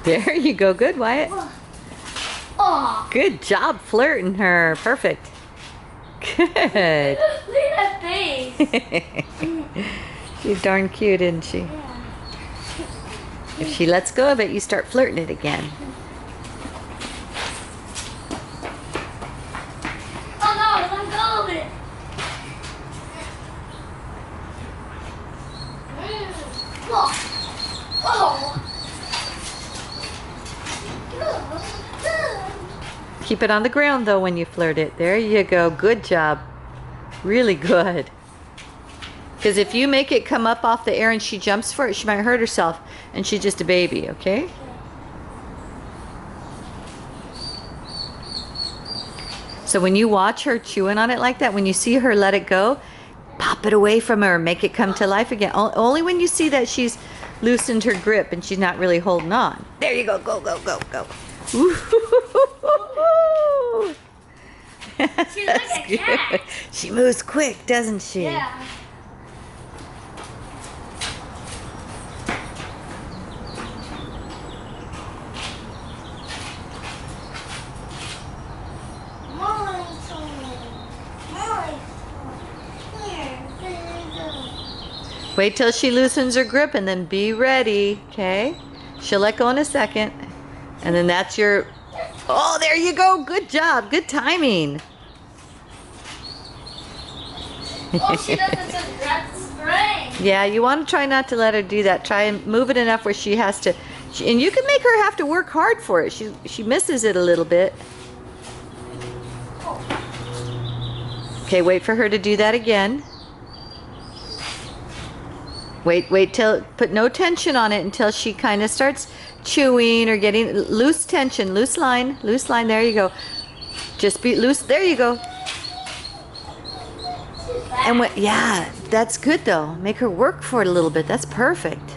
There you go. Good, Wyatt. Oh. Good job flirting her. Perfect. Good. Look at that face. She's darn cute, isn't she? Yeah. If she lets go of it, you start flirting it again. Oh no, let go of it. Oh. Oh. Keep it on the ground, though, when you flirt it. There you go. Good job. Really good. Because if you make it come up off the air and she jumps for it, she might hurt herself. And she's just a baby, okay? So when you watch her chewing on it like that, when you see her let it go, pop it away from her. Make it come to life again. Only when you see that she's loosened her grip and she's not really holding on. There you go. Go, go, go, go. She's like a cat. She moves quick, doesn't she? Yeah. Wait till she loosens her grip and then be ready, okay? She'll let go in a second. And then that's your... Oh, there you go. Good job. Good timing. Oh, she doesn't just grab the spring. Yeah, you want to try not to let her do that. Try and move it enough where she has to... and you can make her have to work hard for it. She misses it a little bit. Okay, wait for her to do that again. Wait till, put no tension on it until she kind of starts chewing or getting loose tension, loose line, there you go. Just be loose, there you go. And what, yeah, that's good though. Make her work for it a little bit, that's perfect.